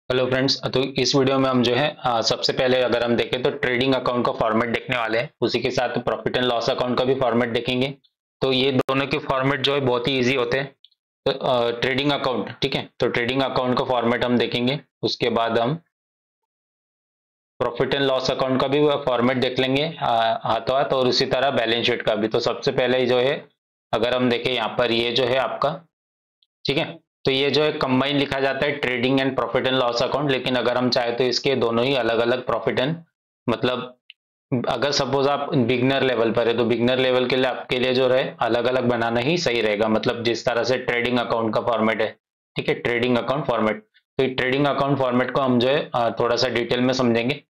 Hello friends. तो इस video में हम जो है सबसे पहले अगर हम देखें तो ट्रेडिंग अकाउंट का फॉर्मेट देखने वाले हैं, उसी के साथ प्रॉफिट एंड लॉस अकाउंट का भी फॉर्मेट देखेंगे। तो ये दोनों के फॉर्मेट जो है बहुत ही इजी होते हैं। तो ट्रेडिंग अकाउंट, ठीक है, तो ट्रेडिंग अकाउंट का फॉर्मेट हम देखेंगे, उसके बाद हम प्रॉफिट एंड लॉस अकाउंट का भी फॉर्मेट देख लेंगे हाथों हाथ, और उसी तरह बैलेंस शीट का भी। तो सबसे पहले जो है अगर हम देखें यहाँ पर, ये जो है आपका, ठीक है, तो ये जो है कंबाइन लिखा जाता है trading and profit and loss account. लेकिन अगर हम चाहे तो इसके दोनों ही अलग अलग प्रॉफिट एंड, मतलब अगर सपोज आप बिगनर लेवल पर है तो बिगनर लेवल के लिए आपके लिए जो रहे अलग अलग बनाना ही सही रहेगा। मतलब जिस तरह से ट्रेडिंग अकाउंट का फॉर्मेट है, ठीक है, ट्रेडिंग अकाउंट फॉर्मेट। तो ट्रेडिंग अकाउंट फॉर्मेट को हम जो है थोड़ा सा डिटेल में समझेंगे,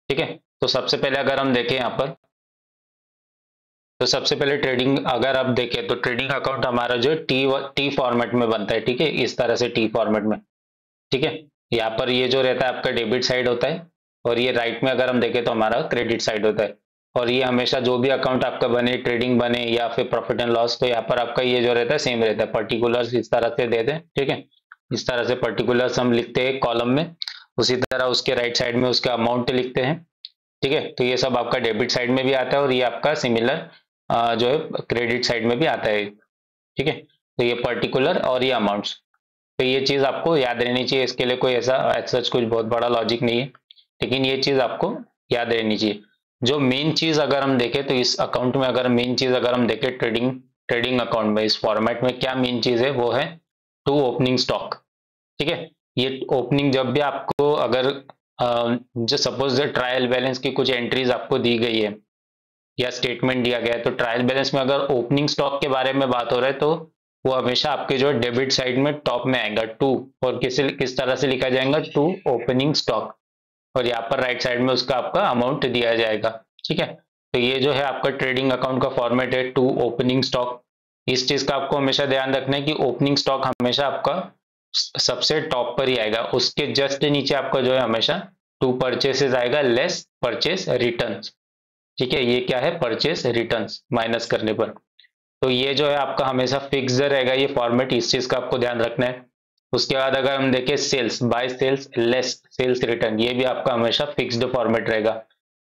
ठीक है। तो सबसे पहले अगर हम देखें यहाँ पर, तो सबसे पहले ट्रेडिंग अगर आप देखें तो ट्रेडिंग अकाउंट हमारा जो है टी फॉर्मेट में बनता है, ठीक है, इस तरह से टी फॉर्मेट में, ठीक है। यहाँ पर ये जो रहता है आपका डेबिट साइड होता है, और ये राइट में अगर हम देखें तो हमारा क्रेडिट साइड होता है। और ये हमेशा जो भी अकाउंट आपका बने, ट्रेडिंग बने या फिर प्रॉफिट एंड लॉस, तो यहाँ पर आपका ये जो रहता है सेम रहता है, पर्टिकुलर्स इस तरह से देते हैं, ठीक है। इस तरह से पर्टिकुलर्स हम लिखते हैं कॉलम में, उसी तरह उसके राइट साइड में उसका अमाउंट लिखते हैं, ठीक है। तो ये सब आपका डेबिट साइड में भी आता है, और ये आपका सिमिलर जो है क्रेडिट साइड में भी आता है, ठीक है। तो ये पर्टिकुलर और ये अमाउंट्स, तो ये चीज आपको याद रहनी चाहिए। इसके लिए कोई ऐसा सच कुछ बहुत बड़ा लॉजिक नहीं है, लेकिन ये चीज आपको याद रहनी चाहिए। जो मेन चीज अगर हम देखें तो इस अकाउंट में, अगर मेन चीज अगर हम देखें ट्रेडिंग ट्रेडिंग अकाउंट में, इस फॉर्मेट में क्या मेन चीज है, वो है टू ओपनिंग स्टॉक, ठीक है। ये ओपनिंग जब भी आपको अगर जो सपोज ट्रायल बैलेंस की कुछ एंट्रीज आपको दी गई है या स्टेटमेंट दिया गया है, तो ट्रायल बैलेंस में अगर ओपनिंग स्टॉक के बारे में बात हो रहा है तो वो हमेशा आपके जो डेबिट साइड में टॉप में आएगा टू, और किस तरह से लिखा जाएगा, टू ओपनिंग स्टॉक, और यहाँ पर राइट साइड में उसका आपका अमाउंट दिया जाएगा, ठीक है। तो ये जो है आपका ट्रेडिंग अकाउंट का फॉर्मेट है टू ओपनिंग स्टॉक। इस चीज का आपको हमेशा ध्यान रखना है कि ओपनिंग स्टॉक हमेशा आपका सबसे टॉप पर ही आएगा, उसके जस्ट नीचे आपका जो है हमेशा टू परचेसेस आएगा लेस परचेस रिटर्न्स, ठीक है। ये क्या है, परचेस रिटर्न्स माइनस करने पर। तो ये जो है आपका हमेशा फिक्स्ड रहेगा ये फॉर्मेट, इस चीज का आपको ध्यान रखना है। उसके बाद अगर हम देखें sales, by sales less sales return, ये भी आपका हमेशा फिक्स्ड फॉर्मेट रहेगा।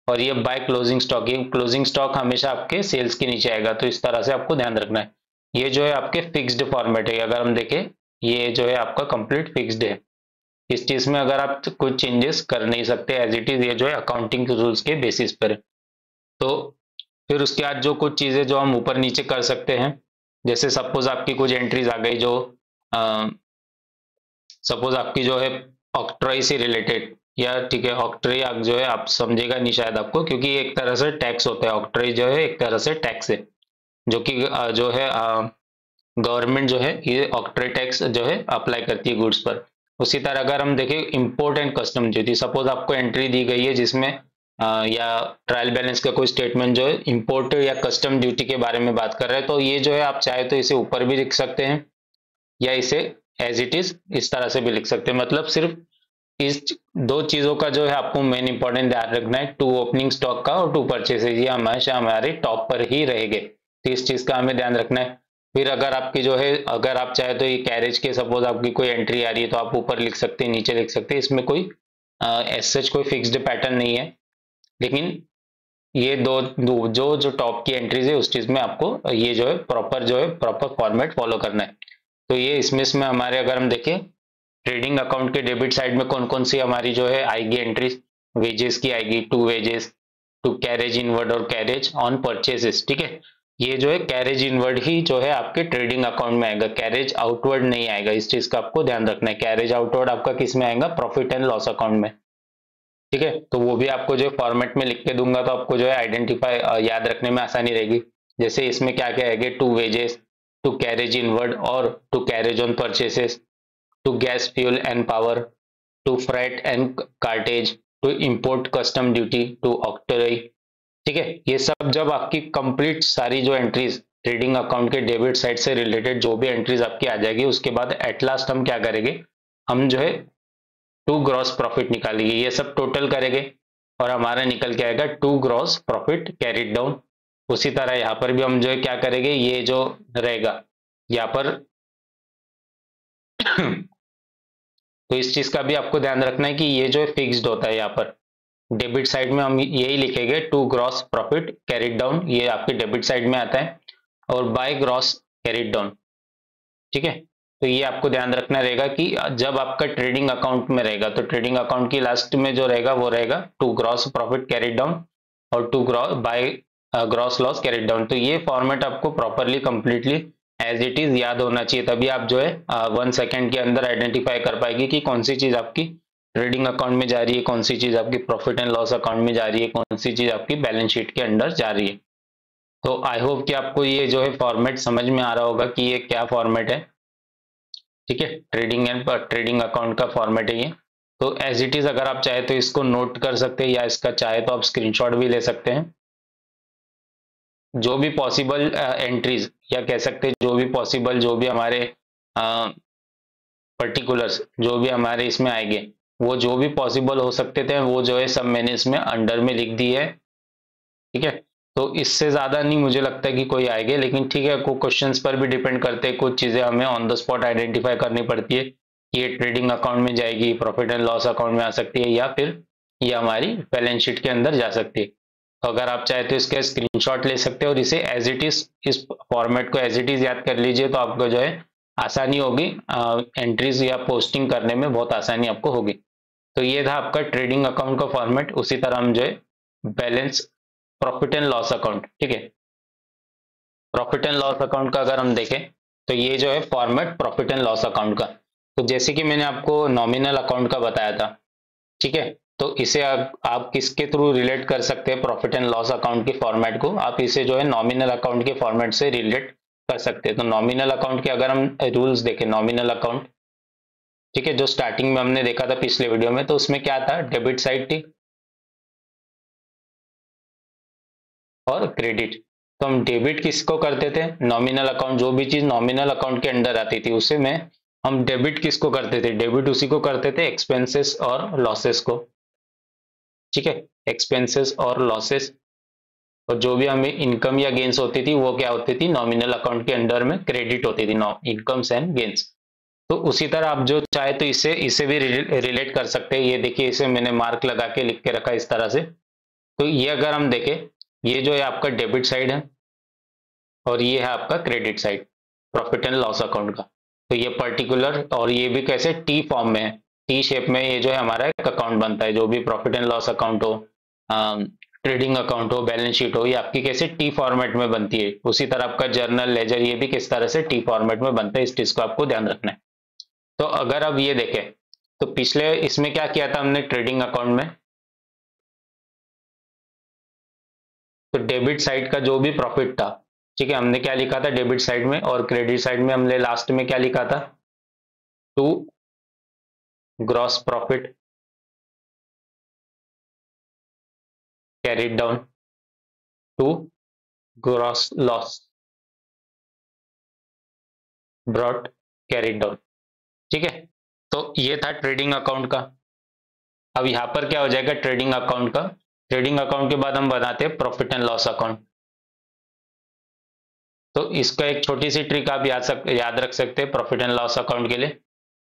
और ये बाय क्लोजिंग स्टॉक, ये क्लोजिंग स्टॉक हमेशा आपके सेल्स के नीचे आएगा, तो इस तरह से आपको ध्यान रखना है। ये जो है आपके फिक्स्ड फॉर्मेट है, अगर हम देखें ये जो है आपका कंप्लीट फिक्स्ड है। इस चीज में अगर आप कुछ चेंजेस कर नहीं सकते, एज इट इज, ये जो है अकाउंटिंग रूल्स के बेसिस पर है। तो फिर उसके बाद जो कुछ चीजें जो हम ऊपर नीचे कर सकते हैं, जैसे सपोज आपकी कुछ एंट्रीज आ गई जो सपोज आपकी जो है ऑक्ट्रॉय से रिलेटेड, या ठीक है, ऑक्ट्रॉय जो है आप समझेगा नहीं शायद आपको, क्योंकि ये एक तरह से टैक्स होता है। ऑक्ट्रॉय जो है एक तरह से टैक्स है, जो कि जो है गवर्नमेंट जो है ये ऑक्ट्रॉय टैक्स जो है अप्लाई करती है गुड्स पर। उसी तरह अगर हम देखें import and custom duty, suppose आपको एंट्री दी गई है जिसमें या ट्रायल बैलेंस का कोई स्टेटमेंट जो है इंपोर्ट या कस्टम ड्यूटी के बारे में बात कर रहे हैं, तो ये जो है आप चाहे तो इसे ऊपर भी लिख सकते हैं, या इसे एज इट इज इस तरह से भी लिख सकते हैं। मतलब सिर्फ इस दो चीजों का जो है आपको मेन इंपॉर्टेंट ध्यान रखना है, टू ओपनिंग स्टॉक का और टू परचेसेज, ये हमेशा हमारे टॉप पर ही रहेंगे, तो इस चीज का हमें ध्यान रखना है। फिर अगर आपकी जो है, अगर आप चाहे तो ये कैरेज के सपोज आपकी कोई एंट्री आ रही है तो आप ऊपर लिख सकते हैं, नीचे लिख सकते हैं, इसमें कोई एज सच कोई फिक्स्ड पैटर्न नहीं है। लेकिन ये दो जो जो टॉप की एंट्रीज है उस चीज में आपको ये जो है प्रॉपर फॉर्मेट फॉलो करना है। तो ये इसमें हमारे अगर हम देखें ट्रेडिंग अकाउंट के डेबिट साइड में कौन कौन सी हमारी जो है आएगी एंट्रीज, वेजेस की आएगी, to wages, to carriage inward और कैरेज ऑन परचेसेस, ठीक है। ये जो है कैरेज इनवर्ड ही जो है आपके ट्रेडिंग अकाउंट में आएगा, कैरेज आउटवर्ड नहीं आएगा, इस चीज का आपको ध्यान रखना है। कैरेज आउटवर्ड आपका किस में आएगा, प्रॉफिट एंड लॉस अकाउंट में, ठीक है। तो वो भी आपको जो फॉर्मेट में लिख के दूंगा तो आपको जो है आइडेंटिफाई याद रखने में आसानी रहेगी। जैसे इसमें क्या क्या आएगा, to wages, to carriage inward और to carriage on purchases, to gas fuel and power, to freight and cartage, to import custom duty, to octroi, ठीक है। ये सब जब आपकी कंप्लीट सारी जो एंट्रीज ट्रेडिंग अकाउंट के डेबिट साइड से रिलेटेड जो भी एंट्रीज आपकी आ जाएगी, उसके बाद एट लास्ट हम क्या करेंगे, हम जो है टू ग्रॉस प्रॉफिट निकालेंगे, ये सब टोटल करेंगे और हमारा निकल के आएगा to gross profit carried down. उसी तरह यहाँ पर भी हम जो है क्या करेंगे, ये जो रहेगा यहाँ पर तो इस चीज का भी आपको ध्यान रखना है कि ये जो है फिक्स्ड होता है। यहाँ पर डेबिट साइड में हम यही लिखेंगे, to gross profit carried down, ये आपके डेबिट साइड में आता है, और बाय ग्रॉस कैरिड डाउन। ठीक है, तो ये आपको ध्यान रखना रहेगा कि जब आपका ट्रेडिंग अकाउंट में रहेगा तो ट्रेडिंग अकाउंट की लास्ट में जो रहेगा वो रहेगा to gross profit carried down और to gross by gross loss carried down. तो ये फॉर्मेट आपको properly completely as it is याद होना चाहिए, तभी आप जो है 1 सेकेंड के अंदर आइडेंटिफाई कर पाएगी कि कौन सी चीज आपकी ट्रेडिंग अकाउंट में जा रही है, कौन सी चीज आपकी प्रॉफिट एंड लॉस अकाउंट में जा रही है, कौन सी चीज आपकी बैलेंस शीट के अंदर जा रही है। तो आई होप कि आपको ये जो है फॉर्मेट समझ में आ रहा होगा कि ये क्या फॉर्मेट है। ठीक है, ट्रेडिंग अकाउंट का फॉर्मेट है ये। तो एज इट इज अगर आप चाहे तो इसको नोट कर सकते हैं, या इसका चाहे तो आप स्क्रीनशॉट भी ले सकते हैं। जो भी पॉसिबल एंट्रीज, या कह सकते हैं जो भी पॉसिबल, जो भी हमारे पर्टिकुलर्स जो भी हमारे इसमें आएंगे, वो जो भी पॉसिबल हो सकते थे वो जो है सब मैंने इसमें अंडर में लिख दी है। ठीक है, तो इससे ज्यादा नहीं मुझे लगता है कि कोई आएंगे, लेकिन ठीक है, कुछ क्वेश्चंस पर भी डिपेंड करते हैं, कुछ चीजें हमें ऑन द स्पॉट आइडेंटिफाई करनी पड़ती है कि ये ट्रेडिंग अकाउंट में जाएगी, प्रॉफिट एंड लॉस अकाउंट में आ सकती है, या फिर ये हमारी बैलेंस शीट के अंदर जा सकती है। तो अगर आप चाहे तो इसका स्क्रीनशॉट ले सकते हैं और इसे एज इट इज, इस फॉर्मेट को एज इट इज याद कर लीजिए, तो आपको जो है आसानी होगी, एंट्रीज या पोस्टिंग करने में बहुत आसानी आपको होगी। तो ये था आपका ट्रेडिंग अकाउंट का फॉर्मेट। उसी तरह हम जो है balance profit and loss account, ठीक है, प्रॉफिट एंड लॉस अकाउंट का अगर हम देखें तो ये जो है format profit and loss account का, तो जैसे कि मैंने आपको नॉमिनल अकाउंट का बताया था, ठीक है, तो इसे आप किसके थ्रू रिलेट कर सकते हैं, प्रॉफिट एंड लॉस अकाउंट के फॉर्मेट को आप इसे जो है नॉमिनल अकाउंट के फॉर्मेट से रिलेट कर सकते हैं। तो नॉमिनल अकाउंट के अगर हम रूल्स देखें, नॉमिनल अकाउंट, ठीक है, जो स्टार्टिंग में हमने देखा था पिछले वीडियो में, तो उसमें क्या था, डेबिट साइड थी और क्रेडिट। तो हम डेबिट किसको करते थे, नॉमिनल अकाउंट, जो भी चीज नॉमिनल अकाउंट के अंडर आती थी उसे में हम डेबिट किसको करते थे, डेबिट उसी को करते थे एक्सपेंसेस और लॉसेस को। ठीक है, एक्सपेंसेस और लॉसेस, और जो भी हमें इनकम या गेन्स होती थी वो क्या होती थी, नॉमिनल अकाउंट के अंडर में क्रेडिट होती थी, इनकम्स एंड गेन्स। तो उसी तरह आप जो चाहे तो इसे इसे भी रिलेट कर सकते हैं। ये देखिए, इसे मैंने मार्क लगा के लिख के रखा इस तरह से। तो ये अगर हम देखें, ये जो है आपका डेबिट साइड है और ये है आपका credit side, profit and loss account का। तो ये पर्टिकुलर, और ये भी कैसे, टी फॉर्म में है, टी शेप में ये जो है हमारा एक अकाउंट बनता है। जो भी प्रॉफिट एंड लॉस अकाउंट हो, ट्रेडिंग अकाउंट हो, बैलेंस शीट हो, ये आपकी कैसे टी फॉर्मेट में बनती है। उसी तरह आपका जर्नल, लेजर, ये भी किस तरह से टी फॉर्मेट में बनता है, इस चीज को आपको ध्यान रखना है। तो अगर अब ये देखें तो पिछले इसमें क्या किया था हमने ट्रेडिंग अकाउंट में, तो डेबिट साइड का जो भी प्रॉफिट था, ठीक है, हमने क्या लिखा था डेबिट साइड में, और क्रेडिट साइड में हमने लास्ट में क्या लिखा था, to gross profit carried down to gross loss brought carried down. ठीक है, तो ये था ट्रेडिंग अकाउंट का। अब यहां पर क्या हो जाएगा ट्रेडिंग अकाउंट का, ट्रेडिंग अकाउंट के बाद हम बनाते हैं प्रॉफिट एंड लॉस अकाउंट। तो इसका एक छोटी सी ट्रिक आप याद रख सकते हैं प्रॉफिट एंड लॉस अकाउंट के लिए।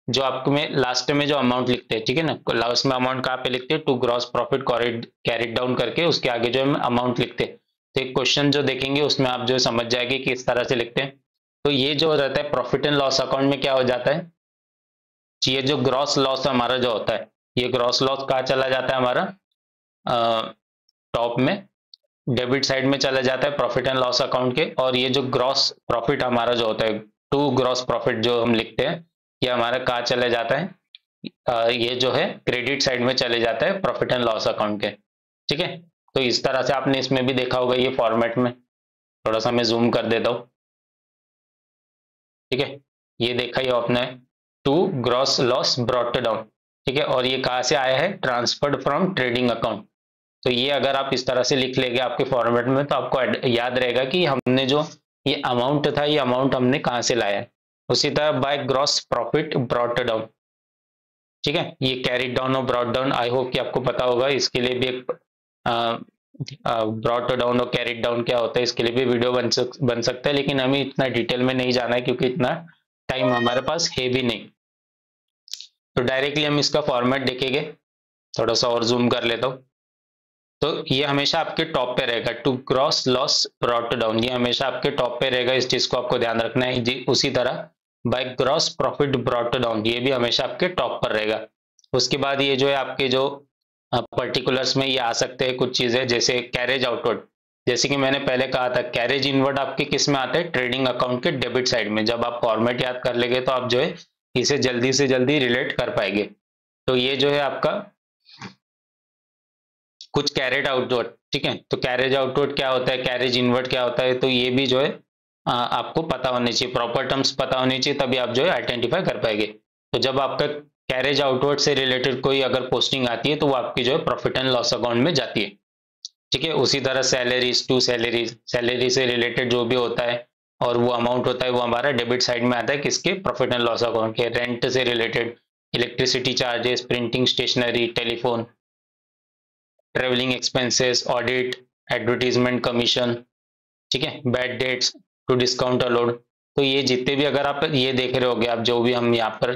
जो आपको में लास्ट में जो अमाउंट लिखते हैं, ठीक है ना, लास्ट में अमाउंट कहाँ पे लिखते हैं, to gross profit carried down करके उसके आगे जो है अमाउंट लिखते हैं। तो एक क्वेश्चन जो देखेंगे उसमें आप जो समझ जाएंगे कि इस तरह से लिखते हैं। तो ये जो रहता है प्रॉफिट एंड लॉस अकाउंट में क्या हो जाता है, ये जो ग्रॉस लॉस हमारा जो होता है, ये ग्रॉस लॉस कहाँ चला जाता है हमारा, टॉप में डेबिट साइड में चला जाता है प्रॉफिट एंड लॉस अकाउंट के। और ये जो ग्रॉस प्रॉफिट हमारा जो होता है, टू ग्रॉस प्रॉफिट जो हम लिखते हैं, ये हमारा कहाँ चले जाता है, ये जो है क्रेडिट साइड में चले जाता है प्रॉफिट एंड लॉस अकाउंट के। ठीक है, तो इस तरह से आपने इसमें भी देखा होगा ये फॉर्मेट में, थोड़ा सा मैं जूम कर देता हूं। ठीक है, ये देखा ही आपने, to gross loss brought down. ठीक है, और ये कहाँ से आया है, ट्रांसफर्ड फ्रॉम ट्रेडिंग अकाउंट। तो ये अगर आप इस तरह से लिख लेंगे आपके फॉर्मेट में, तो आपको याद रहेगा कि हमने जो ये अमाउंट था, ये अमाउंट हमने कहाँ से लाया है। उसी तरह by gross profit brought down, ठीक है, ये कैरिड डाउन और ब्रॉट डाउन, आई होप कि आपको पता होगा। इसके लिए भी एक ब्रॉट डाउन और कैरिड डाउन क्या होता है, इसके लिए भी वीडियो बन सकता है, लेकिन हमें इतना डिटेल में नहीं जाना है क्योंकि इतना टाइम हमारे पास है भी नहीं। तो डायरेक्टली हम इसका फॉर्मेट देखेंगे, थोड़ा सा और जूम कर लेता हूँ। तो ये हमेशा आपके टॉप पे रहेगा, to gross loss brought down, ये हमेशा आपके टॉप पे रहेगा, इस चीज को आपको ध्यान रखना है जी। उसी तरह by gross profit brought down, ये भी हमेशा आपके टॉप पर रहेगा। उसके बाद ये जो है आपके जो पर्टिकुलर्स में ये आ सकते हैं कुछ चीजें, जैसे कैरेज आउटवर्ड। जैसे कि मैंने पहले कहा था, कैरेज इनवर्ड आपके किस में आता है, ट्रेडिंग अकाउंट के डेबिट साइड में। जब आप फॉर्मेट याद कर लेंगे तो आप जो है इसे जल्दी से जल्दी रिलेट कर पाएंगे। तो ये जो है आपका कुछ कैरेज आउटवर्ड, ठीक है। तो कैरेज आउटवर्ड क्या होता है, कैरेज इनवर्ड क्या होता है, तो ये भी जो है आपको पता होनी चाहिए, प्रॉपर टर्म्स पता होनी चाहिए, तभी आप जो है आइडेंटिफाई कर पाएंगे। तो जब आपका कैरेज आउटवर्ड से रिलेटेड कोई अगर पोस्टिंग आती है तो वो आपकी जो है प्रॉफिट एंड लॉस अकाउंट में जाती है, ठीक है। उसी तरह सैलरीज टू सैलरीज, सैलरी से रिलेटेड जो भी होता है और वो अमाउंट होता है वो हमारा डेबिट साइड में आता है, किसके, प्रॉफिट एंड लॉस अकाउंट के। रेंट से related electricity charges, printing stationery, telephone, travelling expenses, audit, advertisement commission, ठीक है, bad debts to discount allowed. तो ये जितने भी अगर आप ये देख रहे होगे, आप जो भी हम यहाँ पर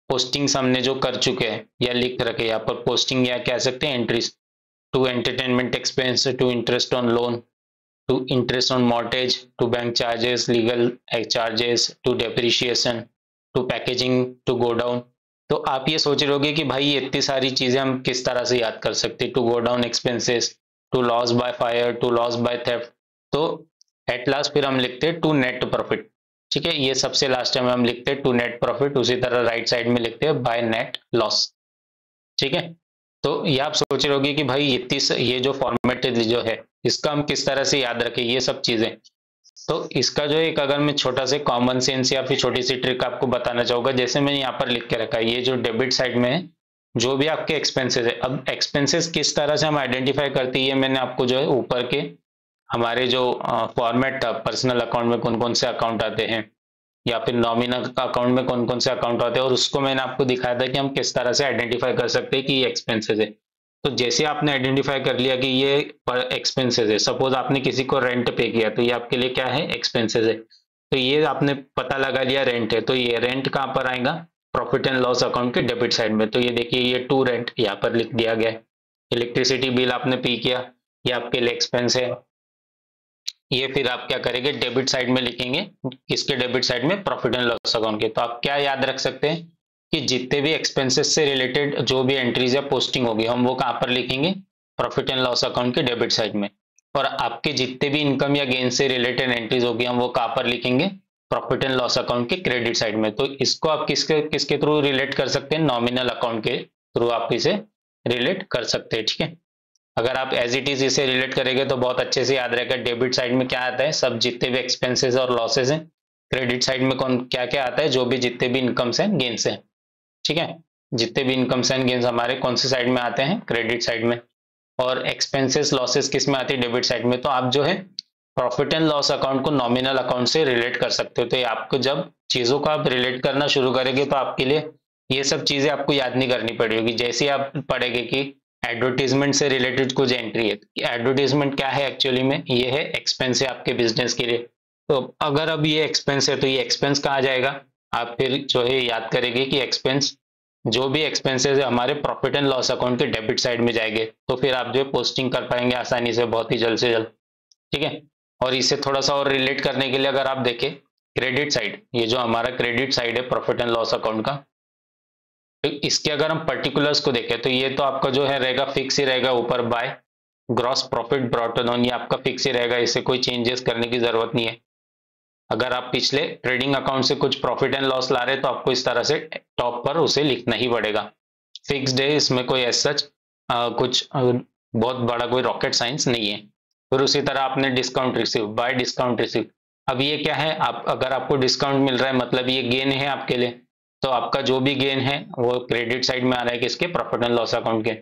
पोस्टिंग्स हमने जो कर चुके हैं या लिख रखे, यहाँ पर पोस्टिंग या कह सकते हैं entries, to entertainment expense, to interest on loan, to interest on mortgage, to bank charges, legal charges, to depreciation, to packaging, to go down. तो आप ये सोच रहे होगे कि भाई ये इतनी सारी चीजें हम किस तरह से याद कर सकते, to go down expenses, to loss by fire, to loss by theft. तो एट लास्ट फिर हम लिखते हैं टू नेट प्रॉफिट, ठीक है। ये सबसे लास्ट में हम लिखते हैं टू नेट प्रॉफिट, उसी तरह राइट साइड में लिखते हैं बाय नेट लॉस, ठीक है। तो ये आप सोच रहे होगे कि भाई ये जो फॉर्मेट जो है इसका हम किस तरह से याद रखें ये सब चीजें। तो इसका जो एक अगर मैं छोटा से कॉमन सेंस या फिर छोटी सी ट्रिक आपको बताना चाहूंगा, जैसे मैंने यहाँ पर लिख के रखा है, ये जो डेबिट साइड में है जो भी आपके एक्सपेंसेस है, अब एक्सपेंसेस किस तरह से हम आइडेंटिफाई करते हैं, ये मैंने आपको जो है ऊपर के हमारे जो फॉर्मेट था, पर्सनल अकाउंट में कौन कौन से अकाउंट आते हैं या फिर नॉमिनल अकाउंट में कौन कौन से अकाउंट आते हैं, और उसको मैंने आपको दिखाया था कि हम किस तरह से आइडेंटिफाई कर सकते हैं कि ये एक्सपेंसेस है। तो जैसे आपने आइडेंटिफाई कर लिया कि ये एक्सपेंसेस है, सपोज आपने किसी को रेंट पे किया तो ये आपके लिए क्या है, एक्सपेंसेस है। तो ये आपने पता लगा लिया रेंट है, तो ये रेंट कहाँ पर आएगा, प्रॉफिट एंड लॉस अकाउंट के डेबिट साइड में। तो ये देखिए ये टू रेंट यहाँ पर लिख दिया गया है। इलेक्ट्रिसिटी बिल आपने पे किया, ये आपके लिए एक्सपेंस है। ये फिर आप क्या करेंगे, डेबिट साइड में लिखेंगे, किसके डेबिट साइड में, प्रॉफिट एंड लॉस अकाउंट के। तो आप क्या याद रख सकते हैं कि जितने भी एक्सपेंसेस से रिलेटेड जो भी एंट्रीज या पोस्टिंग होगी हम वो कहाँ पर लिखेंगे, प्रॉफिट एंड लॉस अकाउंट के डेबिट साइड में। और आपके जितने भी इनकम या गेन से रिलेटेड एंट्रीज होगी हम वो कहाँ पर लिखेंगे, प्रॉफिट एंड लॉस अकाउंट के क्रेडिट साइड में। तो इसको आप किसके किसके थ्रू रिलेट कर सकते हैं, नॉमिनल अकाउंट के थ्रू आप इसे रिलेट कर सकते हैं, ठीक है। अगर आप एज इट इज इसे रिलेट करेंगे तो बहुत अच्छे से याद रहेगा। डेबिट साइड में क्या आता है, सब जितने भी एक्सपेंसेस और लॉसेस हैं। क्रेडिट साइड में कौन क्या क्या आता है, जो भी जितने भी इनकम्स हैं गेन्स हैं, ठीक है। जितने भी इनकम्स एंड गेन्स हमारे कौन से साइड में आते हैं, क्रेडिट साइड में। और एक्सपेंसेस लॉसेस किस में आती है, डेबिट साइड में। तो आप जो है प्रॉफिट एंड लॉस अकाउंट को नॉमिनल अकाउंट से रिलेट कर सकते हो। तो ये आपको जब चीजों को आप रिलेट करना शुरू करेंगे तो आपके लिए ये सब चीजें आपको याद नहीं करनी पड़ेगी। जैसे आप पढ़ेंगे कि एडवर्टीजमेंट से रिलेटेड कुछ एंट्री है, एडवर्टीजमेंट क्या है एक्चुअली में, ये है एक्सपेंस है आपके बिजनेस के लिए। तो अगर अब ये एक्सपेंस है तो ये एक्सपेंस कहाँ जाएगा, आप फिर जो है याद करेंगे कि एक्सपेंस जो भी एक्सपेंसेस है हमारे प्रॉफिट एंड लॉस अकाउंट के डेबिट साइड में जाएंगे। तो फिर आप जो है पोस्टिंग कर पाएंगे आसानी से, बहुत ही जल्द से जल्द, ठीक है। और इसे थोड़ा सा और रिलेट करने के लिए अगर आप देखें क्रेडिट साइड, ये जो हमारा क्रेडिट साइड है प्रॉफिट एंड लॉस अकाउंट का, तो इसके अगर हम पर्टिकुलर्स को देखें तो ये तो आपका जो है रहेगा फिक्स ही रहेगा, ऊपर by gross profit brought down, ये आपका फिक्स ही रहेगा, इसे कोई चेंजेस करने की जरूरत नहीं है। अगर आप पिछले ट्रेडिंग अकाउंट से कुछ प्रॉफिट एंड लॉस ला रहे तो आपको इस तरह से टॉप पर उसे लिखना ही पड़ेगा। फिक्स्ड है, इसमें कोई एज सच कुछ बहुत बड़ा कोई रॉकेट साइंस नहीं है। फिर उसी तरह आपने discount receive, bye discount receive. अब ये क्या है, आप अगर आपको डिस्काउंट मिल रहा है मतलब ये गेन है आपके लिए, तो आपका जो भी गेन है वो क्रेडिट साइड में आ रहा है, किसके, प्रॉफिट एंड लॉस अकाउंट के।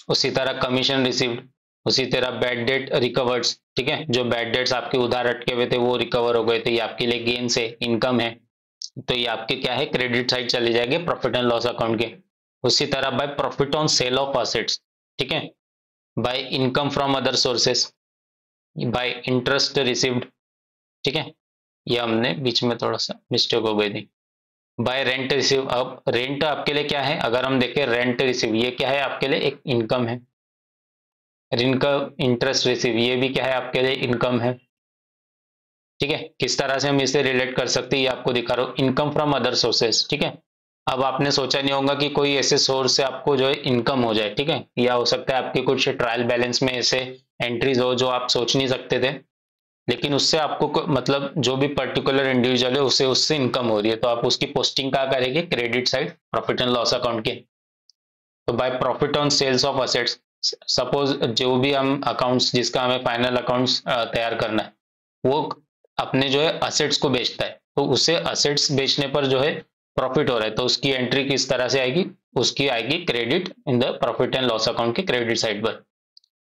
उसी तरह कमीशन रिसीव्ड, उसी तरह बैड डेट रिकवर्ड्स, ठीक है, जो बैड डेट्स आपके उधार अटके हुए थे वो रिकवर हो गए थे, ये आपके लिए गेन से इनकम है, तो ये आपके क्या है, क्रेडिट साइड चले जाएंगे प्रॉफिट एंड लॉस अकाउंट के। उसी तरह by profit on sale of assets, ठीक है, by income from other sources, by interest received, ठीक है। ये हमने बीच में थोड़ा सा मिस्टेक हो गई थी, बाय रेंट रिसीव। अब रेंट आपके लिए क्या है, अगर हम देखें रेंट रिसीव ये क्या है आपके लिए, एक इनकम है। इनकम इंटरेस्ट रिसीव ये भी क्या है आपके लिए, इनकम है। ठीक है, किस तरह से हम इसे रिलेट कर सकते हैं ये आपको दिखा रहा हूँ, इनकम फ्रॉम अदर सोर्सेस। ठीक है, अब आपने सोचा नहीं होगा कि कोई ऐसे सोर्स से आपको जो है इनकम हो जाए। ठीक है, या हो सकता है आपके कुछ ट्रायल बैलेंस में ऐसे एंट्रीज हो जो आप सोच नहीं सकते थे, लेकिन उससे आपको मतलब जो भी पर्टिकुलर इंडिविजुअल है उसे उससे इनकम हो रही है, तो आप उसकी पोस्टिंग कहाँ करेंगे, credit side profit and loss account के। तो by profit on sales of assets, suppose जो भी हम अकाउंट्स जिसका हमें फाइनल अकाउंट्स तैयार करना है वो अपने जो है असेट्स को बेचता है, तो उसे असेट्स बेचने पर जो है प्रॉफिट हो रहा है, तो उसकी एंट्री किस तरह से आएगी, उसकी आएगी credit in the profit and loss account के क्रेडिट साइड पर।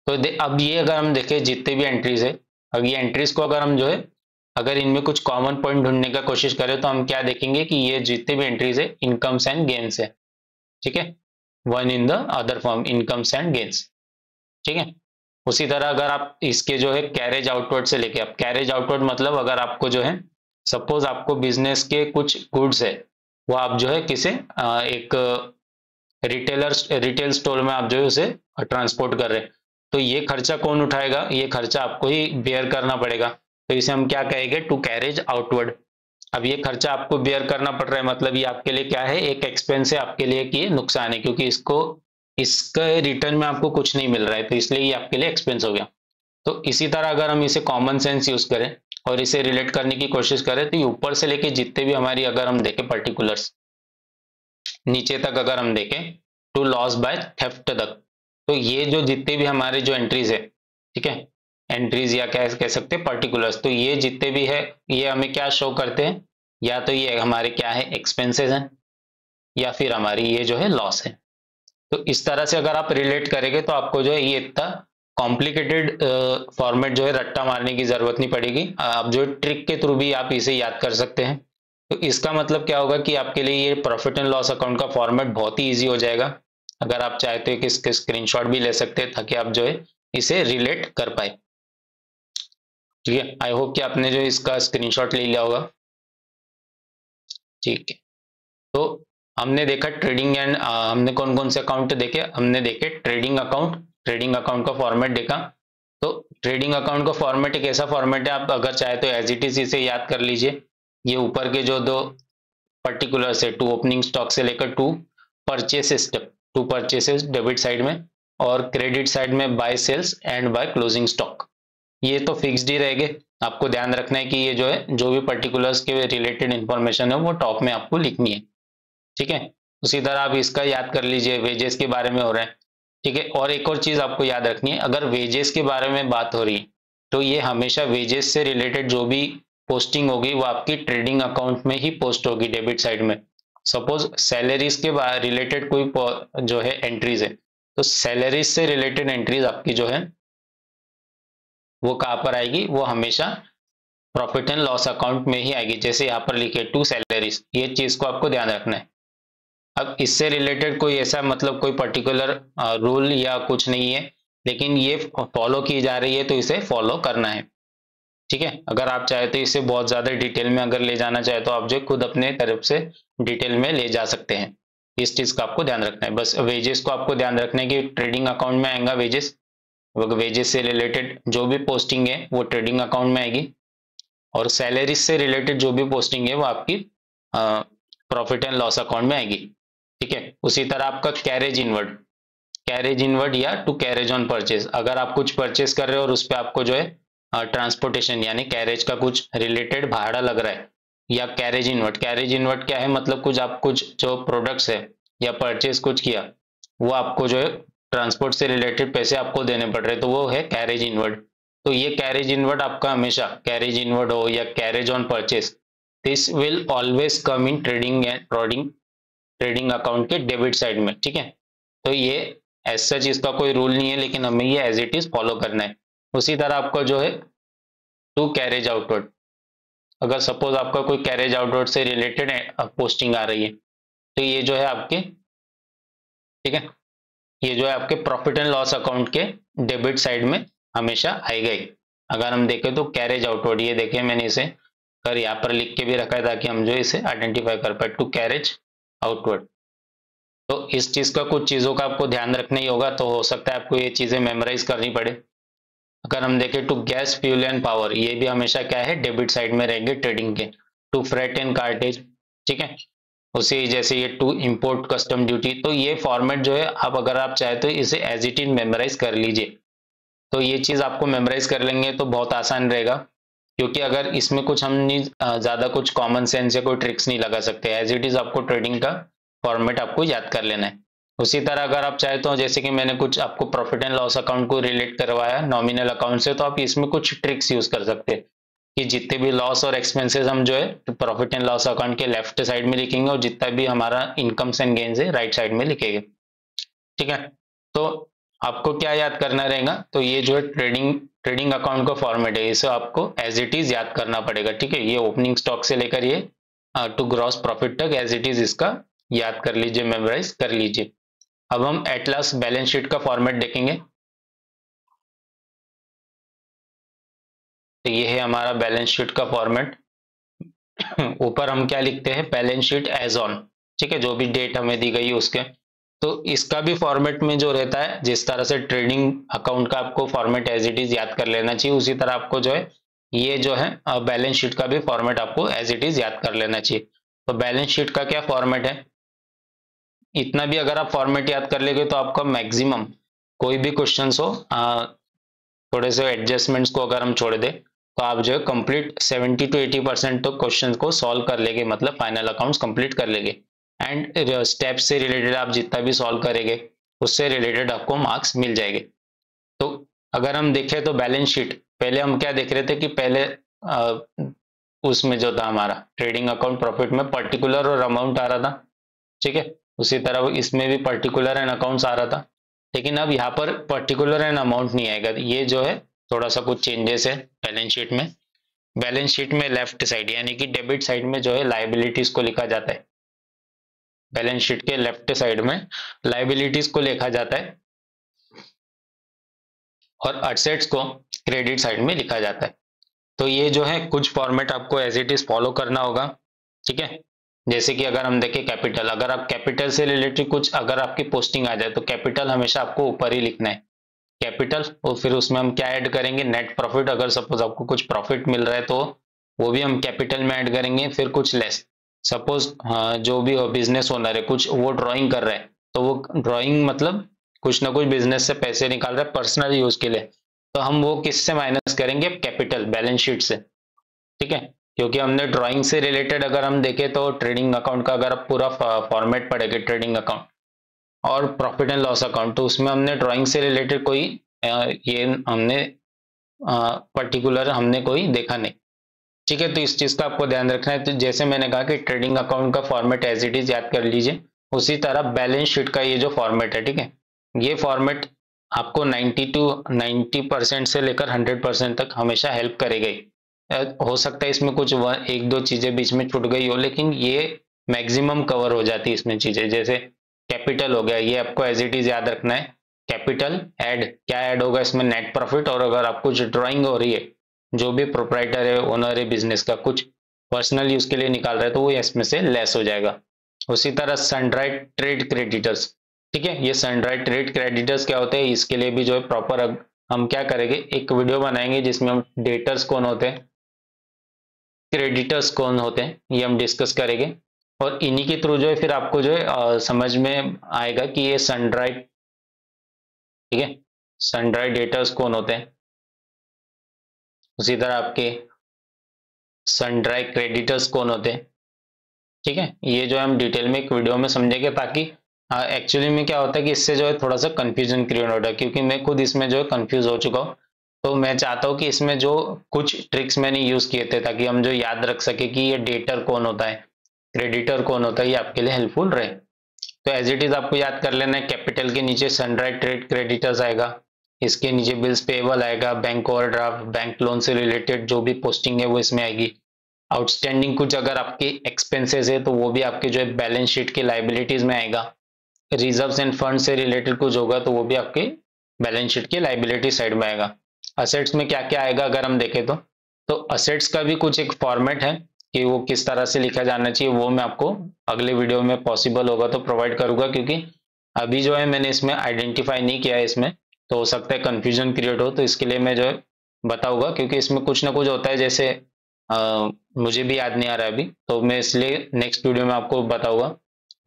तो अब ये अगर हम देखें जितने भी एंट्रीज है, अब ये एंट्रीज को अगर हम जो है अगर इनमें कुछ कॉमन पॉइंट ढूंढने का कोशिश करें तो हम क्या देखेंगे कि ये जितने भी एंट्रीज है इनकम्स एंड गेन्स है। ठीक है, one in the other form incomes and gains. ठीक है, उसी तरह अगर आप इसके जो है कैरेज आउटवर्ड से लेके, आप कैरेज आउटवर्ड मतलब अगर आपको जो है सपोज आपको बिजनेस के कुछ गुड्स है वो आप जो है किसे एक रिटेल स्टोर में आप जो है उसे ट्रांसपोर्ट कर रहे हैं, तो ये खर्चा कौन उठाएगा, ये खर्चा आपको ही बेयर करना पड़ेगा, तो इसे हम क्या कहेंगे, टू कैरेज आउटवर्ड। अब ये खर्चा आपको बेयर करना पड़ रहा है मतलब ये आपके लिए क्या है, एक एक्सपेंस है आपके लिए कि ये नुकसान है, क्योंकि इसको इसके रिटर्न में आपको कुछ नहीं मिल रहा है, तो इसलिए ये आपके लिए एक्सपेंस हो गया। तो इसी तरह अगर हम इसे कॉमन सेंस यूज करें और इसे रिलेट करने की कोशिश करें तो ये ऊपर से लेके जितने भी हमारी अगर हम देखें पर्टिकुलर्स नीचे तक अगर हम देखें टू लॉस बाय थेफ्ट तक, तो ये जो जितने भी हमारे जो एंट्रीज है, ठीक है, एंट्रीज या क्या कह सकते हैं पर्टिकुलर्स, तो ये जितने भी है ये हमें क्या शो करते हैं, या तो ये हमारे क्या है एक्सपेंसेस हैं या फिर हमारी ये जो है लॉस है। तो इस तरह से अगर आप रिलेट करेंगे तो आपको जो है ये इतना कॉम्प्लिकेटेड फॉर्मेट जो है रट्टा मारने की जरूरत नहीं पड़ेगी, आप जो ट्रिक के थ्रू भी आप इसे याद कर सकते हैं। तो इसका मतलब क्या होगा कि आपके लिए ये प्रॉफिट एंड लॉस अकाउंट का फॉर्मेट बहुत ही ईजी हो जाएगा। अगर आप चाहते हैं कि इसके स्क्रीनशॉट भी ले सकते हैं ताकि आप जो है इसे रिलेट कर पाए। ठीक है, आई होप कि आपने जो इसका स्क्रीनशॉट ले लिया होगा। ठीक है, तो हमने देखा ट्रेडिंग एंड हमने कौन कौन से अकाउंट देखे, हमने देखे ट्रेडिंग अकाउंट, ट्रेडिंग अकाउंट का फॉर्मेट देखा। तो ट्रेडिंग अकाउंट का फॉर्मेट एक ऐसा फॉर्मेट है, आप अगर चाहे तो एज इट इज इसे याद कर लीजिए। ये ऊपर के जो दो पर्टिकुलर से टू ओपनिंग स्टॉक से लेकर to purchases, to purchases debit side में और क्रेडिट साइड में by sales and by closing stock, ये तो फिक्स्ड ही रहेंगे। आपको ध्यान रखना है कि ये जो है जो भी पर्टिकुलर्स के रिलेटेड इंफॉर्मेशन है वो टॉप में आपको लिखनी है। ठीक है, उसी तरह आप इसका याद कर लीजिए, वेजेस के बारे में हो रहा है। ठीक है, और एक और चीज आपको याद रखनी है, अगर वेजेस के बारे में बात हो रही है तो ये हमेशा वेजेस से रिलेटेड जो भी पोस्टिंग होगी वो आपकी ट्रेडिंग अकाउंट में ही पोस्ट होगी डेबिट साइड में। सपोज सैलरीज के रिलेटेड कोई जो है एंट्रीज है, तो सैलरीज से रिलेटेड एंट्रीज आपकी जो है वो कहाँ पर आएगी, वो हमेशा प्रॉफिट एंड लॉस अकाउंट में ही आएगी, जैसे यहाँ पर लिखे टू सैलरीज, ये चीज को आपको ध्यान रखना है। अब इससे रिलेटेड कोई ऐसा मतलब कोई पर्टिकुलर रूल या कुछ नहीं है, लेकिन ये फॉलो की जा रही है तो इसे फॉलो करना है। ठीक है, अगर आप चाहे तो इसे बहुत ज्यादा डिटेल में अगर ले जाना चाहे तो आप जो खुद अपने तरफ से डिटेल में ले जा सकते हैं। इस चीज का आपको ध्यान रखना है। बस वेजेस को आपको ध्यान रखना है कि ट्रेडिंग अकाउंट में आएगा वेजेस, वेजेस से रिलेटेड जो भी पोस्टिंग है वो ट्रेडिंग अकाउंट में आएगी, और सैलरीज से रिलेटेड जो भी पोस्टिंग है वो आपकी प्रॉफिट एंड लॉस अकाउंट में आएगी। ठीक है, उसी तरह आपका कैरेज इनवर्ड, कैरेज इनवर्ड या टू कैरेज ऑन परचेज, अगर आप कुछ परचेज कर रहे हो और उस पर आपको जो है ट्रांसपोर्टेशन यानी कैरेज का कुछ रिलेटेड भाड़ा लग रहा है, या कैरेज इनवर्ड, कैरेज इनवर्ड क्या है मतलब कुछ आप कुछ जो प्रोडक्ट्स है या परचेज कुछ किया वो आपको जो है ट्रांसपोर्ट से रिलेटेड पैसे आपको देने पड़ रहे, तो वो है कैरेज इनवर्ड। तो ये कैरेज इनवर्ड आपका हमेशा कैरेज इनवर्ड हो या carriage on purchase, this will always come in trading and trading account के डेबिट साइड में। ठीक है, तो ये एज सच इसका कोई रूल नहीं है, लेकिन हमें ये एज इट इज फॉलो करना है। उसी तरह आपका जो है टू कैरेज आउटवर्ड, अगर सपोज आपका कोई कैरेज आउटवर्ड से रिलेटेड पोस्टिंग आ रही है तो ये जो है आपके, ठीक है, ये जो है आपके प्रॉफिट एंड लॉस अकाउंट के डेबिट साइड में हमेशा आएगा ही। अगर हम देखें तो कैरेज आउटवर्ड, ये देखें मैंने इसे कर यहाँ पर लिख के भी रखा है ताकि हम जो इसे आइडेंटिफाई कर पाए, टू कैरेज आउटवर्ड। तो इस चीज का कुछ चीजों का आपको ध्यान रखना ही होगा, तो हो सकता है आपको ये चीजें मेमोराइज करनी पड़े। अगर हम देखें to gas fuel and power, ये भी हमेशा क्या है, डेबिट साइड में रहेंगे ट्रेडिंग के। टू फ्रेट एंड कार्टेज, ठीक है, उसी जैसे ये टू इंपोर्ट कस्टम ड्यूटी। तो ये फॉर्मेट जो है आप अगर आप चाहे तो इसे एज इट इज मेमोराइज कर लीजिए। तो ये चीज आपको मेमोराइज कर लेंगे तो बहुत आसान रहेगा, क्योंकि अगर इसमें कुछ हम नहीं ज्यादा कुछ कॉमन सेंस या कोई ट्रिक्स नहीं लगा सकते, एज इट इज आपको ट्रेडिंग का फॉर्मेट आपको याद कर लेना है। उसी तरह अगर आप चाहे तो जैसे कि मैंने कुछ आपको प्रॉफिट एंड लॉस अकाउंट को रिलेट करवाया नॉमिनल अकाउंट से, तो आप इसमें कुछ ट्रिक्स यूज कर सकते हैं कि जितने भी लॉस और एक्सपेंसेस हम जो है प्रॉफिट एंड लॉस अकाउंट के लेफ्ट साइड में लिखेंगे और जितना भी हमारा इनकम्स एंड गेन्स है राइट साइड में लिखेंगे, ठीक है। तो आपको क्या याद करना रहेगा, तो ये जो है ट्रेडिंग अकाउंट का फॉर्मेट है, इसे आपको एज इट इज याद करना पड़ेगा, ठीक है। ये ओपनिंग स्टॉक से लेकर ये टू ग्रॉस प्रॉफिट तक एज इट इज इसका याद कर लीजिए, मेमोराइज कर लीजिए। अब हम एट लास्ट बैलेंस शीट का फॉर्मेट देखेंगे। तो ये है हमारा बैलेंस शीट का फॉर्मेट। ऊपर हम क्या लिखते हैं, बैलेंस शीट एज ऑन, ठीक है, जो भी डेट हमें दी गई है उसके। तो इसका भी फॉर्मेट में जो रहता है, जिस तरह से ट्रेडिंग अकाउंट का आपको फॉर्मेट एज इट इज याद कर लेना चाहिए, उसी तरह आपको जो है ये जो है बैलेंस शीट का भी फॉर्मेट आपको एज इट इज याद कर लेना चाहिए। तो बैलेंस शीट का क्या फॉर्मेट है, इतना भी अगर आप फॉर्मेट याद कर लेंगे तो आपका मैक्सिमम कोई भी क्वेश्चन हो, थोड़े से एडजस्टमेंट्स को अगर हम छोड़ दें तो आप जो है कंप्लीट 70 to 80% तो क्वेश्चन को सॉल्व कर लेंगे, मतलब फाइनल अकाउंट्स कंप्लीट कर लेंगे। एंड स्टेप्स से रिलेटेड आप जितना भी सॉल्व करेंगे उससे रिलेटेड आपको मार्क्स मिल जाएंगे। तो अगर हम देखें तो बैलेंस शीट पहले हम क्या देख रहे थे कि पहले उसमें जो था हमारा ट्रेडिंग अकाउंट प्रॉफिट में पर्टिकुलर और अमाउंट आ रहा था, ठीक है। उसी तरह इसमें भी पर्टिकुलर एंड अकाउंट्स आ रहा था, लेकिन अब यहाँ पर पर्टिकुलर एंड अमाउंट नहीं आएगा। ये जो है थोड़ा सा कुछ चेंजेस है बैलेंस शीट में। बैलेंस शीट में लेफ्ट साइड यानी कि डेबिट साइड में जो है लाइबिलिटीज को लिखा जाता है, बैलेंस शीट के लेफ्ट साइड में लाइबिलिटीज को लिखा जाता है और असेट्स को क्रेडिट साइड में लिखा जाता है। तो ये जो है कुछ फॉर्मेट आपको एज इट इज फॉलो करना होगा, ठीक है। जैसे कि अगर हम देखें कैपिटल, अगर आप कैपिटल से रिलेटेड कुछ अगर आपकी पोस्टिंग आ जाए तो कैपिटल हमेशा आपको ऊपर ही लिखना है, कैपिटल, और फिर उसमें हम क्या ऐड करेंगे, नेट प्रॉफिट। अगर सपोज आपको कुछ प्रॉफिट मिल रहा है तो वो भी हम कैपिटल में ऐड करेंगे। फिर कुछ लेस, सपोज जो भी हो बिजनेस ओनर है कुछ वो ड्राइंग कर रहा है, तो वो ड्राइंग मतलब कुछ ना कुछ बिजनेस से पैसे निकाल रहा है पर्सनल यूज के लिए, तो हम वो किससे माइनस करेंगे, कैपिटल बैलेंस शीट से, ठीक है। क्योंकि हमने ड्राइंग से रिलेटेड अगर हम देखें तो ट्रेडिंग अकाउंट का अगर आप पूरा फॉर्मेट पढ़ेंगे ट्रेडिंग अकाउंट और प्रॉफिट एंड लॉस अकाउंट, तो उसमें हमने ड्राइंग से रिलेटेड कोई ये हमने पर्टिकुलर हमने कोई देखा नहीं, ठीक है। तो इस चीज का आपको ध्यान रखना है। तो जैसे मैंने कहा कि ट्रेडिंग अकाउंट का फॉर्मेट एज इट इज याद कर लीजिए, उसी तरह बैलेंस शीट का ये जो फॉर्मेट है, ठीक है, ये फॉर्मेट आपको 90% से लेकर 100% तक हमेशा हेल्प करेगा ही। हो सकता है इसमें कुछ एक दो चीजें बीच में छूट गई हो, लेकिन ये मैक्सिमम कवर हो जाती है इसमें चीजें। जैसे कैपिटल हो गया, ये आपको एज इट इज याद रखना है। कैपिटल ऐड, क्या ऐड होगा इसमें, नेट प्रॉफिट। और अगर आपको जो ड्राइंग हो रही है, जो भी प्रोप्राइटर है ओनर है बिजनेस का, कुछ पर्सनल यूज के लिए निकाल रहा है, तो वो इसमें से लेस हो जाएगा। उसी तरह सनड्राई ट्रेड क्रेडिटर्स, ठीक है, ये सनड्राई ट्रेड क्रेडिटर्स क्या होते हैं, इसके लिए भी जो है प्रॉपर हम क्या करेंगे, एक वीडियो बनाएंगे जिसमें हम डेटर्स कौन होते हैं, क्रेडिटर्स कौन होते हैं, ये हम डिस्कस करेंगे। और इन्हीं के थ्रू जो है फिर आपको जो है समझ में आएगा कि ये सनड्राई, ठीक है, सनड्राई डेटर्स कौन होते हैं। उसी तरह आपके सनड्राई क्रेडिटर्स कौन होते हैं, ठीक है। ये जो है हम डिटेल में एक वीडियो में समझेंगे, ताकि एक्चुअली में क्या होता है कि इससे जो है थोड़ा सा कंफ्यूजन क्रिएट होता है, क्योंकि मैं खुद इसमें जो है कंफ्यूज हो चुका हूँ। तो मैं चाहता हूँ कि इसमें जो कुछ ट्रिक्स मैंने यूज किए थे ताकि हम जो याद रख सके कि ये डेटर कौन होता है, क्रेडिटर कौन होता है, ये आपके लिए हेल्पफुल रहे। तो एज इट इज आपको याद कर लेना है, कैपिटल के नीचे सनड्राई ट्रेड क्रेडिटर्स आएगा, इसके नीचे बिल्स पेबल आएगा, बैंक ओवरड्राफ्ट, बैंक लोन से रिलेटेड जो भी पोस्टिंग है वो इसमें आएगी। आउटस्टैंडिंग कुछ अगर आपके एक्सपेंसेस है तो वो भी आपके जो है बैलेंस शीट के लाइबिलिटीज में आएगा। रिजर्व्स एंड फंड से रिलेटेड कुछ होगा तो वो भी आपके बैलेंस शीट के लाइबिलिटी साइड में आएगा। असेट्स में क्या क्या आएगा अगर हम देखें तो तो असेट्स का भी कुछ एक फॉर्मेट है कि वो किस तरह से लिखा जाना चाहिए, वो मैं आपको अगले वीडियो में पॉसिबल होगा तो प्रोवाइड करूंगा, क्योंकि अभी जो है मैंने इसमें आइडेंटिफाई नहीं किया है इसमें, तो हो सकता है कंफ्यूजन क्रिएट हो, तो इसके लिए मैं जो है बताऊंगा, क्योंकि इसमें कुछ ना कुछ होता है जैसे मुझे भी याद नहीं आ रहा है अभी, तो मैं इसलिए नेक्स्ट वीडियो में आपको बताऊंगा।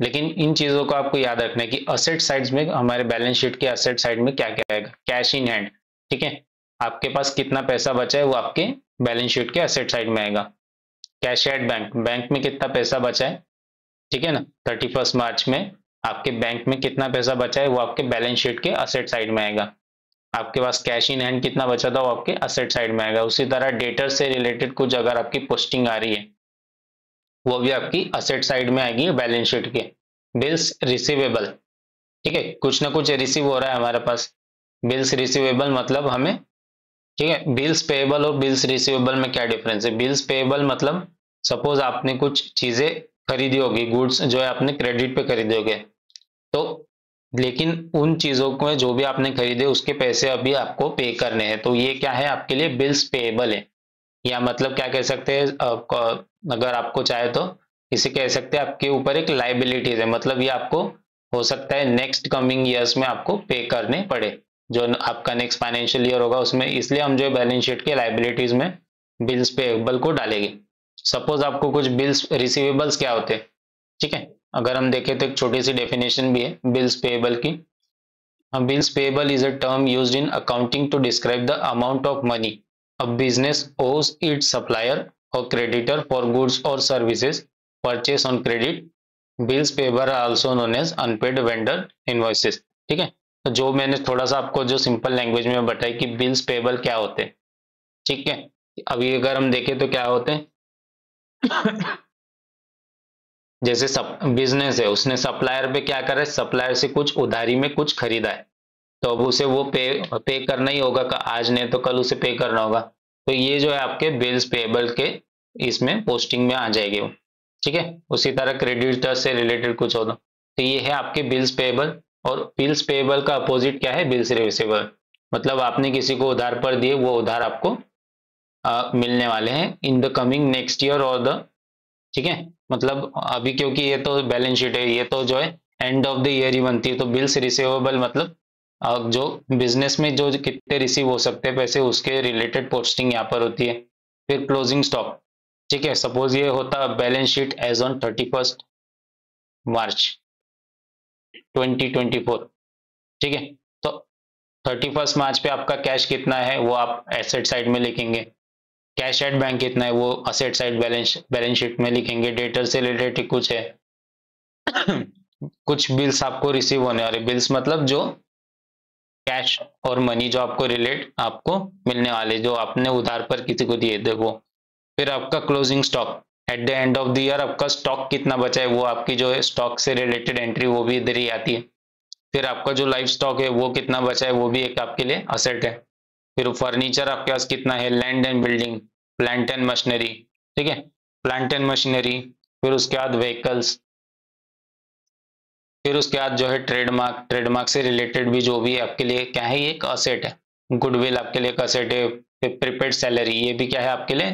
लेकिन इन चीजों को आपको याद रखना है कि असेट साइड्स में, हमारे बैलेंस शीट के असेट साइड में क्या क्या आएगा, कैश इन हैंड, ठीक है, आपके पास कितना पैसा बचा है वो आपके बैलेंस शीट के असेट साइड में आएगा। कैश एट बैंक, बैंक में कितना पैसा बचा है, ठीक है ना, 31 मार्च में आपके बैंक में कितना पैसा बचा है वो आपके बैलेंस शीट के असेट साइड में आएगा। आपके पास कैश इन हैंड कितना बचा था वो आपके असेट साइड में आएगा। उसी तरह डेटर से रिलेटेड कुछ अगर आपकी पोस्टिंग आ रही है वो भी आपकी असेट साइड में आएगी बैलेंस शीट के। बिल्स रिसीवेबल, ठीक है, कुछ ना कुछ रिसीव हो रहा है हमारे पास, बिल्स रिसीवेबल मतलब हमें, ठीक है, बिल्स पेएबल और बिल्स रिसीवेबल में क्या डिफरेंस है। बिल्स पेएबल मतलब सपोज आपने कुछ चीजें खरीदी होगी, गुड्स जो है आपने क्रेडिट पे खरीदे होगे, तो लेकिन उन चीजों को जो भी आपने खरीदे उसके पैसे अभी आपको पे करने हैं, तो ये क्या है आपके लिए बिल्स पेएबल है। या मतलब क्या कह सकते हैं, अगर आपको चाहे तो इसे कह सकते हैं आपके ऊपर एक लाइबिलिटीज है, मतलब ये आपको हो सकता है नेक्स्ट कमिंग ईयर्स में आपको पे करने पड़े, जो आपका नेक्स्ट फाइनेंशियल ईयर होगा उसमें, इसलिए हम जो बैलेंस शीट के लाइबिलिटीज में बिल्स पेएबल को डालेंगे। सपोज आपको कुछ बिल्स रिसीवेबल्स क्या होते हैं, ठीक है, अगर हम देखें तो एक छोटी सी डेफिनेशन भी है बिल्स पेएबल की। Bills payable is a term used in accounting to describe the amount of money a business owes its supplier or creditor for goods or services purchased on credit. Bills payable are also known as unpaid vendor invoices, ठीक है। तो जो मैंने थोड़ा सा आपको जो simple language में बताया कि बिल्स पेबल क्या होते हैं, ठीक है। अभी अगर हम देखें तो क्या होते हैं जैसे सब बिजनेस है, उसने सप्लायर पे क्या करा है, सप्लायर से कुछ उधारी में कुछ खरीदा है, तो अब उसे वो पे करना ही होगा, आज नहीं तो कल उसे पे करना होगा, तो ये जो है आपके बिल्स पेएबल के इसमें पोस्टिंग में आ जाएगी वो, ठीक है। उसी तरह क्रेडिटर से रिलेटेड कुछ हो तो ये है आपके बिल्स पेएबल। और बिल्स पेएबल का अपोजिट क्या है, बिल्स रिसीवेबल, मतलब आपने किसी को उधार पर दिए, वो उधार आपको मिलने वाले हैं in the coming next year और द, ठीक है, मतलब अभी क्योंकि ये तो बैलेंस शीट है, ये तो जो है एंड ऑफ द ईयर ही बनती है, तो बिल्स रिसीवेबल मतलब जो बिजनेस में जो कितने रिसीव हो सकते हैं पैसे उसके रिलेटेड पोस्टिंग यहाँ पर होती है। फिर क्लोजिंग स्टॉक, ठीक है, सपोज ये होता बैलेंस शीट एज ऑन 31 मार्च 2024, ठीक है, तो 31 मार्च पे आपका कैश कितना है वो आप एसेट साइड में लिखेंगे, कैश एट बैंक कितना है वो असेट साइड बैलेंस शीट में लिखेंगे। डेटर से रिलेटेड कुछ है कुछ बिल्स आपको रिसीव होने वाले, बिल्स मतलब जो कैश और मनी जो आपको मिलने वाले, जो आपने उधार पर किसी को दिए थे वो। फिर आपका closing stock, at the end of the year आपका स्टॉक कितना बचा है वो आपकी जो है स्टॉक से रिलेटेड एंट्री वो भी इधर ही आती है। फिर आपका जो लाइफ स्टॉक है वो कितना बचा है वो भी एक आपके लिए असेट है। फिर फर्नीचर आपके पास कितना है, land and building, plant and machinery, ठीक है, प्लांट एंड मशीनरी। फिर उसके बाद व्हीकल्स, फिर उसके बाद जो है ट्रेडमार्क, ट्रेडमार्क से रिलेटेड भी जो भी आपके लिए क्या है ये एक असेट है। गुडविल आपके लिए एक असेट है। फिर प्रीपेड सैलरी, ये भी क्या है आपके लिए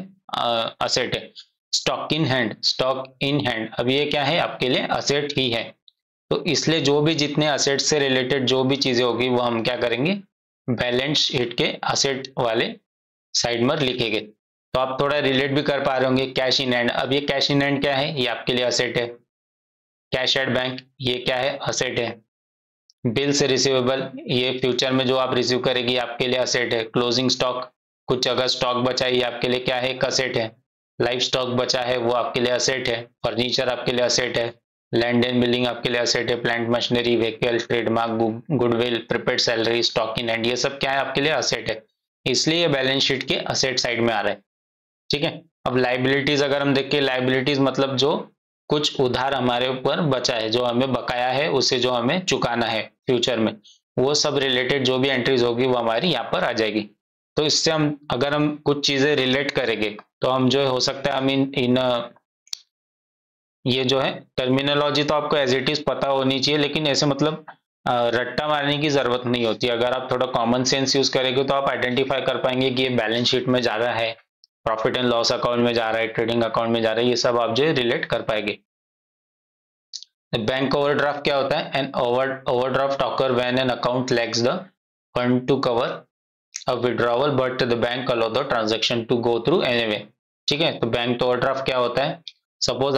असेट है। Stock in hand, stock in hand, अब ये क्या है आपके लिए असेट ही है। तो इसलिए जो भी जितने असेट से रिलेटेड जो भी चीजें होगी वो हम क्या करेंगे बैलेंस शीट के असेट वाले साइड में लिखेंगे। तो आप थोड़ा रिलेट भी कर पा रहे होंगे कैश इन हैंड, अब ये कैश इन हैंड क्या है, ये आपके लिए असेट है। कैश एट बैंक ये क्या है, असेट है। बिल्स रिसीवेबल, ये फ्यूचर में जो आप रिसीव करेगी आपके लिए असेट है। क्लोजिंग स्टॉक, कुछ अगर स्टॉक बचा है ये आपके लिए क्या है, एक असेट है। लाइफ स्टॉक बचा है वो आपके लिए असेट है। फर्नीचर आपके लिए असेट है। लैंड एंड बिल्डिंग आपके लिए असेट है। Plant machinery, vehicle, trademark, goodwill, prepaid salary, stock in hand, ये सब क्या है आपके लिए असेट है, इसलिए ये बैलेंस शीट के असेट साइड में आ रहा है, ठीक है। अब लाइबिलिटीज अगर हम देखें, लाइबिलिटीज मतलब जो कुछ उधार हमारे ऊपर बचा है, जो हमें बकाया है, उसे जो हमें चुकाना है फ्यूचर में, वो सब रिलेटेड जो भी एंट्रीज होगी वो हमारी यहाँ पर आ जाएगी। तो इससे हम अगर हम कुछ चीजें रिलेट करेंगे तो हम जो है हो सकता है हम इन ये जो है टर्मिनोलॉजी तो आपको एज इट इज पता होनी चाहिए, लेकिन ऐसे मतलब रट्टा मारने की जरूरत नहीं होती। अगर आप थोड़ा कॉमन सेंस यूज करेंगे तो आप आइडेंटिफाई कर पाएंगे कि ये बैलेंस शीट में ज्यादा है प्रॉफिट एंड लॉस अकाउंट में जा रहा है, ट्रेडिंग अकाउंट में जा रहा है, ये सब आप जो है रिलेट कर पाएंगे। बैंक ओवरड्राफ्ट क्या होता है? An overdraft occur when an account lacks the fund to cover a withdrawal but the bank allow the transaction to go through anyway. ठीक है, तो बैंक ओवरड्राफ्ट क्या होता है? सपोज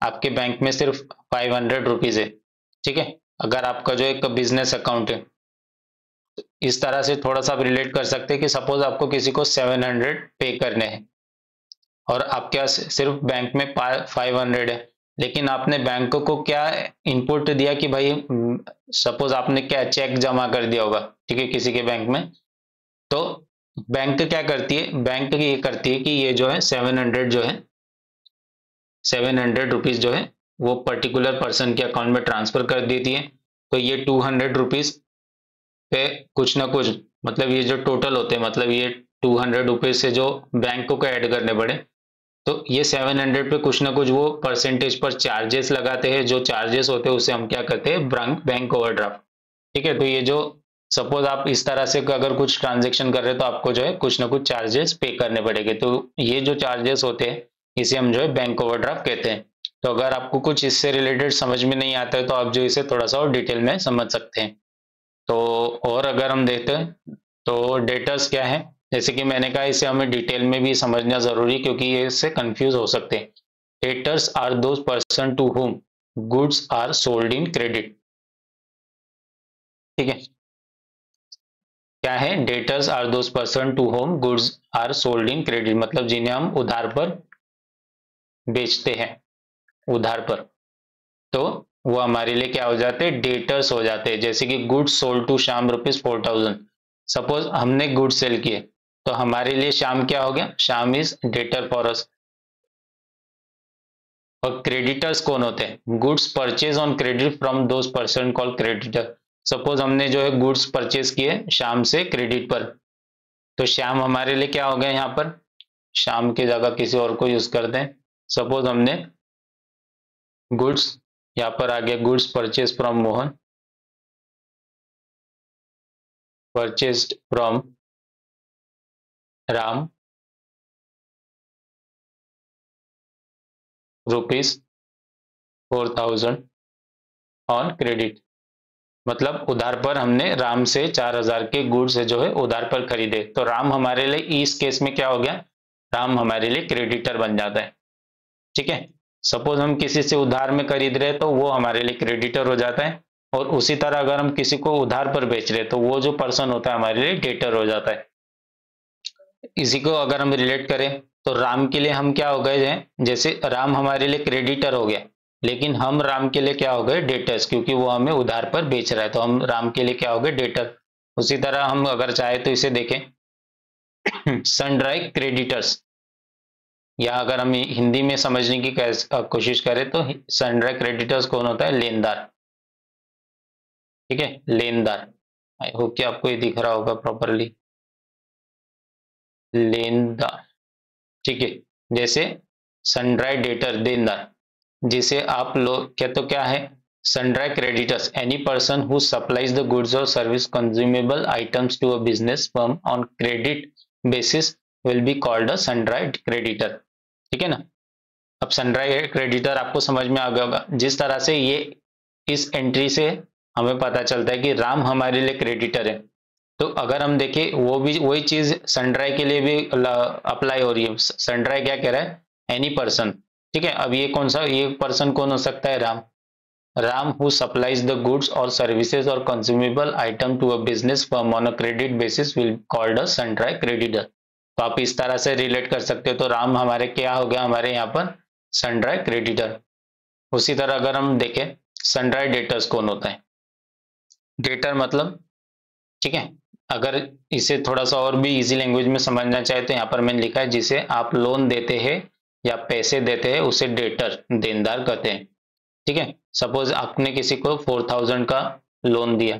आपके बैंक में सिर्फ 500 रुपीज है, ठीक है, अगर आपका जो एक बिजनेस अकाउंट है, इस तरह से थोड़ा सा आप रिलेट कर सकते हैं कि सपोज आपको किसी को 700 पे करने हैं और आपके पास सिर्फ बैंक में 500 है, लेकिन आपने बैंक को क्या इनपुट दिया कि भाई सपोज आपने क्या चेक जमा कर दिया होगा, ठीक है, किसी के बैंक में, तो बैंक क्या करती है? बैंक ये करती है कि ये जो है 700 जो है 700 रुपीज जो है वो पर्टिकुलर पर्सन के अकाउंट में ट्रांसफर कर देती है। तो ये 200 रुपीज पे कुछ ना कुछ, मतलब ये जो टोटल होते हैं, मतलब ये 200 रुपीज से जो बैंक को ऐड करने पड़े, तो ये 700 पे कुछ ना कुछ वो परसेंटेज पर चार्जेस लगाते हैं। जो चार्जेस होते हैं उसे हम क्या करते हैं? Bank overdraft. ठीक है, तो ये जो सपोज आप इस तरह से अगर कुछ ट्रांजेक्शन कर रहे हैं तो आपको जो है कुछ ना कुछ चार्जेस पे करने पड़ेंगे, तो ये जो चार्जेस होते हैं इसे हम जो है बैंक ओवरड्राफ्ट कहते हैं। तो अगर आपको कुछ इससे रिलेटेड समझ में नहीं आता है तो आप जो इसे थोड़ा सा और डिटेल में समझ सकते हैं। तो और अगर हम देखते हैं तो डेटर्स क्या है, जैसे कि मैंने कहा इसे हमें डिटेल में भी समझना जरूरी, क्योंकि ये इससे कंफ्यूज हो सकते हैं। Debtors are those person to whom goods are sold in credit. ठीक है, क्या है? Debtors are those person to whom goods are sold in credit, मतलब जिन्हें हम उधार पर बेचते हैं, उधार पर, तो वो हमारे लिए क्या हो जाते हैं? डेटर्स हो जाते हैं। जैसे कि goods sold to Shyam ₹4000, suppose हमने गुड्स सेल किए तो हमारे लिए श्याम क्या हो गया? Shyam is debtor for us. और क्रेडिटर्स कौन होते हैं? Goods purchase on credit from those person called creditor. Suppose हमने जो है गुड्स परचेज किए श्याम से क्रेडिट पर, तो श्याम हमारे लिए क्या हो गया? यहाँ पर श्याम की जगह किसी और को यूज करते हैं। सपोज हमने गुड्स, यहाँ पर आ गया goods purchase from Mohan, purchased from Ram ₹4000 on credit, मतलब उधार पर हमने राम से 4000 के गुड्स जो है उधार पर खरीदे। तो राम हमारे लिए इस केस में क्या हो गया? राम हमारे लिए क्रेडिटर बन जाता है। ठीक है, सपोज हम किसी से उधार में खरीद रहे हैं तो वो हमारे लिए क्रेडिटर हो जाता है, और उसी तरह अगर हम किसी को उधार पर बेच रहे हैं तो वो जो पर्सन होता है हमारे लिए डेटर हो जाता है। इसी को अगर हम रिलेट करें तो राम के लिए हम क्या हो गए हैं? जैसे राम हमारे लिए क्रेडिटर हो गया, लेकिन हम राम के लिए क्या हो गए? डेटर्स, क्योंकि वो हमें उधार पर बेच रहा है, तो हम राम के लिए क्या हो गए? डेटर। उसी तरह हम अगर चाहे तो इसे देखें सनड्राई क्रेडिटर्स, या अगर हम हिंदी में समझने की कोशिश करें तो सनड्राई क्रेडिटर्स कौन होता है? लेनदार। ठीक है, लेनदार। आई होप कि आपको ये दिख रहा होगा प्रॉपरली, लेनदार। ठीक है, जैसे सनड्राई डेटर, देनदार, जिसे आप लोग क्या, तो क्या है? Sundry creditors any person who supplies the goods और service consumable items to a business firm on credit basis will be called a sundry creditor. ठीक है ना? अब सनड्राई क्रेडिटर आपको समझ में आ गया होगा। जिस तरह से ये इस एंट्री से हमें पता चलता है कि राम हमारे लिए क्रेडिटर है, तो अगर हम देखें वो भी वही चीज सनड्राई के लिए भी अप्लाई हो रही है। सनड्राई क्या कह रहा है? Any person. ठीक है, अब ये कौन सा, ये पर्सन कौन हो सकता है? Ram. Ram who supplies the goods और सर्विसेज और consumable item to a business firm on a credit basis will called a sundry creditor. तो आप इस तरह से रिलेट कर सकते हो। तो राम हमारे क्या हो गया? हमारे यहाँ पर सनड्राई क्रेडिटर। उसी तरह अगर हम देखें सनड्राई डेटर्स कौन होता है? डेटर मतलब, ठीक है, अगर इसे थोड़ा सा और भी इजी लैंग्वेज में समझना चाहे तो यहाँ पर मैंने लिखा है जिसे आप लोन देते हैं या पैसे देते हैं उसे डेटर, देनदार कहते हैं। ठीक है, सपोज आपने किसी को 4000 का लोन दिया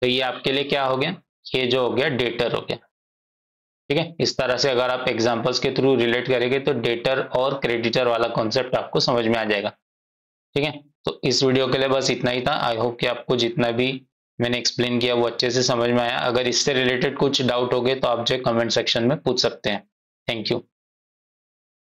तो ये आपके लिए क्या हो गया? ये जो हो गया डेटर हो गया। ठीक है, इस तरह से अगर आप एग्जांपल्स के थ्रू रिलेट करेंगे तो डेटर और क्रेडिटर वाला कॉन्सेप्ट आपको समझ में आ जाएगा। ठीक है, तो इस वीडियो के लिए बस इतना ही था। आई होप कि आपको जितना भी मैंने एक्सप्लेन किया वो अच्छे से समझ में आया। अगर इससे रिलेटेड कुछ डाउट हो गए तो आप जो कमेंट सेक्शन में पूछ सकते हैं। Thank you.